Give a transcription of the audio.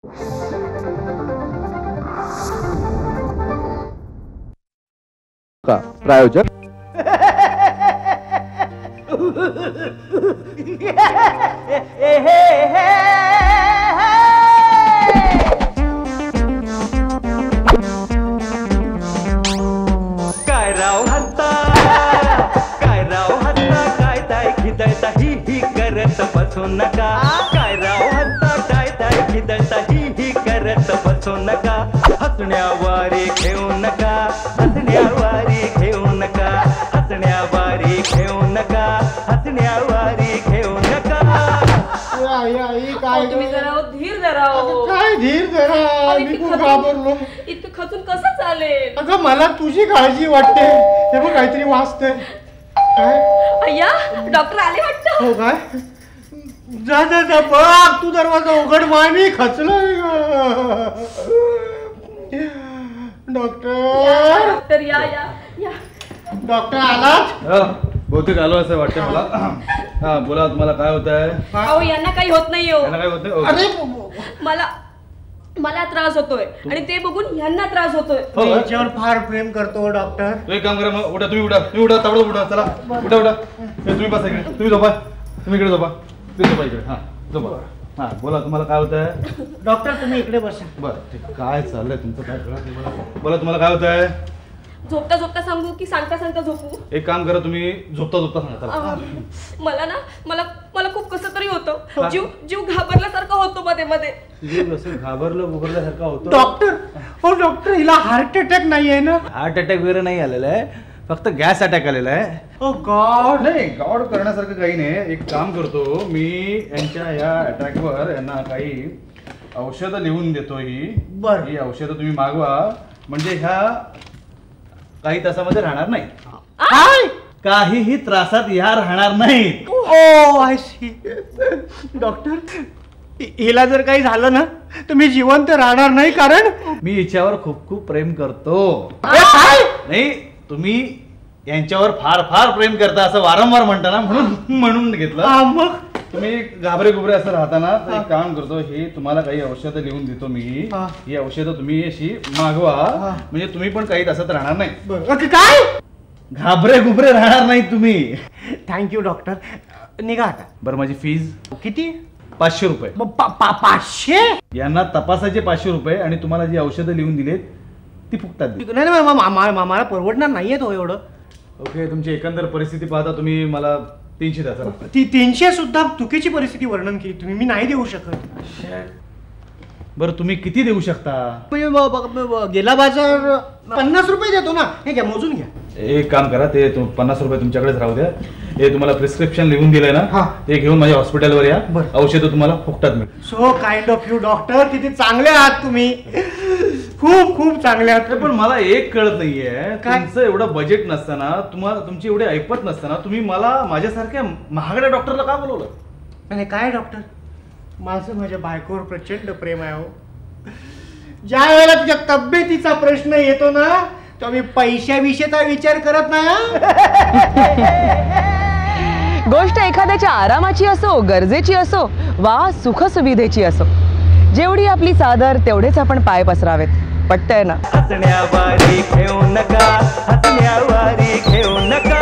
का प्रायोजक काय राव हत्ता काय ताय खिदळता ही करत बसू नका काय राव हत्ता काय ताय खिदळता ही करत बसू नका हसण्यावारी घेऊ नका हसण्यावारी घेऊ नका हसण्यावारी घेऊ नका हसण्यावारी घेऊ नका काय तुम्ही जरा धीर धरा काय धीर धरा मी खूप घाबरलो. इतकं खचून कसं चालेल? अगं मला तुझी काळजी वाटते. हे बघ काहीतरी वाचतंय. काय अय्या डॉक्टर आले वाटतं. हो काय जा जा जा बघ तू दरवाजा उघड मामी खचलो डॉक्टर डॉक्टर या या या डॉक्टर आलात. बहुतेक आलो असं वाटतं मला. हा बोला तुम्हाला काय होत आहे? अहो यांना काही होत नाही हो. काय होत नाही? अरे मला त्रास होतोय आणि ते बघून यांना त्रास होतोय. मी याच्यावर फार प्रेम करतो डॉक्टर. तो एक काम करा मग उठा तुम्ही उठा ताबडतोब उठा चला उठा तुम्ही बसा इकडे तुम्ही झोपा तुम्ही इकडे झोपा इकडे हा झोपा. हा बोला तुम्हाला काय होत आहे? डॉक्टर तुम्ही इकडे बसा. बरं ठीक काय चाललंय तुमचं काय कळत नाही मला. बोला तुम्हाला काय होत आहे? झोपता झोपता सांगू की सांगता सांगता झोपू? एक काम करा तुम्ही झोपता सांगा. मला ना मला खूप कसं तरी होतं. जीव घाबरल्यासारखं होतो मध्ये मध्ये. घाबरल्यासारखा होतो. डॉक्टर हो डॉक्टर हिला हार्ट अटॅक नाही आहे ना? हार्ट अटॅक वगैरे नाही आलेला आहे फक्त गॅस अटॅक आलेला आहे. ओ गॉड. नाही गॉड करण्यासारखं काही नाही. एक काम करतो मी यांच्या या अटॅकवर यांना काही औषधं लिहून देतो. ही औषधं तुम्ही मागवा म्हणजे ह्या काही तासामध्ये राहणार नाही. काहीही त्रासात या राहणार नाहीत. ओ आय सी. डॉक्टर हिला जर काही झालं ना तर मी जिवंत राहणार नाही कारण मी हिच्यावर खूप खूप प्रेम करतो. नाही तुम्ही यांच्यावर फार फार प्रेम करता असं वारंवार म्हणता ना म्हणून घेतलं. मग तुम्ही घाबरे गुबरे असं राहताना तर एक काम करतो हे तुम्हाला काही औषधं लिहून देतो मी. ही औषधं तुम्ही अशी मागवा म्हणजे तुम्ही पण काही तासात राहणार नाही. काय घाबरे गुबरे राहणार नाही तुम्ही. Thank you doctor. निघा आता. बरं माझी फीज किती? 500 रुपये. 500? यांना तपासायचे 500 रुपये आणि तुम्हाला जी औषधं लिहून दिलेत ती फुकटात दिली. नाही मला परवडणार नाहीये तो एवढं. ओके तुमची एकंदर परिस्थिती पाहता तुम्ही मला 300 द्या. ती 300 सुद्धा चुकीची परिस्थिती वर्णन केली तुम्ही. मी नाही देऊ शकत. बरं तुम्ही किती देऊ शकता? गेला बाजार 50 रुपये देतो ना. हे घ्या मोजून घ्या. एक काम करा ते 50 रुपये तुमच्याकडेच राहू द्या. हे तुम्हाला प्रिस्क्रिप्शन लिहून दिलंय ना ते घेऊन माझ्या हॉस्पिटलवर या. औषधं तुम्हाला फुकटात मिळतील. So kind of you doctor. किती चांगले आहात तुम्ही. खूप खूप चांगले आहात. पण मला एक कळत नाहीये तुमचं एवढं बजेट नसताना तुमची एवढी ऐपत नसताना तुम्ही मला माझ्यासारख्या महागड्या डॉक्टरला का बोलवलं? आणि काय डॉक्टर माझं माझ्या बायकोवर प्रचंड प्रेम आहे. हो ज्या वेळेला तुझ्या तब्येतीचा प्रश्न येतो ना तो मी पैशाविषयीचा विचार करत नाही. गोष्ट एखाद्याच्या आरामाची असो गरजेची असो वा सुखसुविधेची असो जेवढी आपली चादर तेवढेच आपण पाय पसरावेत. पटतंय ना? हसण्यावारी घेऊ नका हसण्यावारी घेऊ नका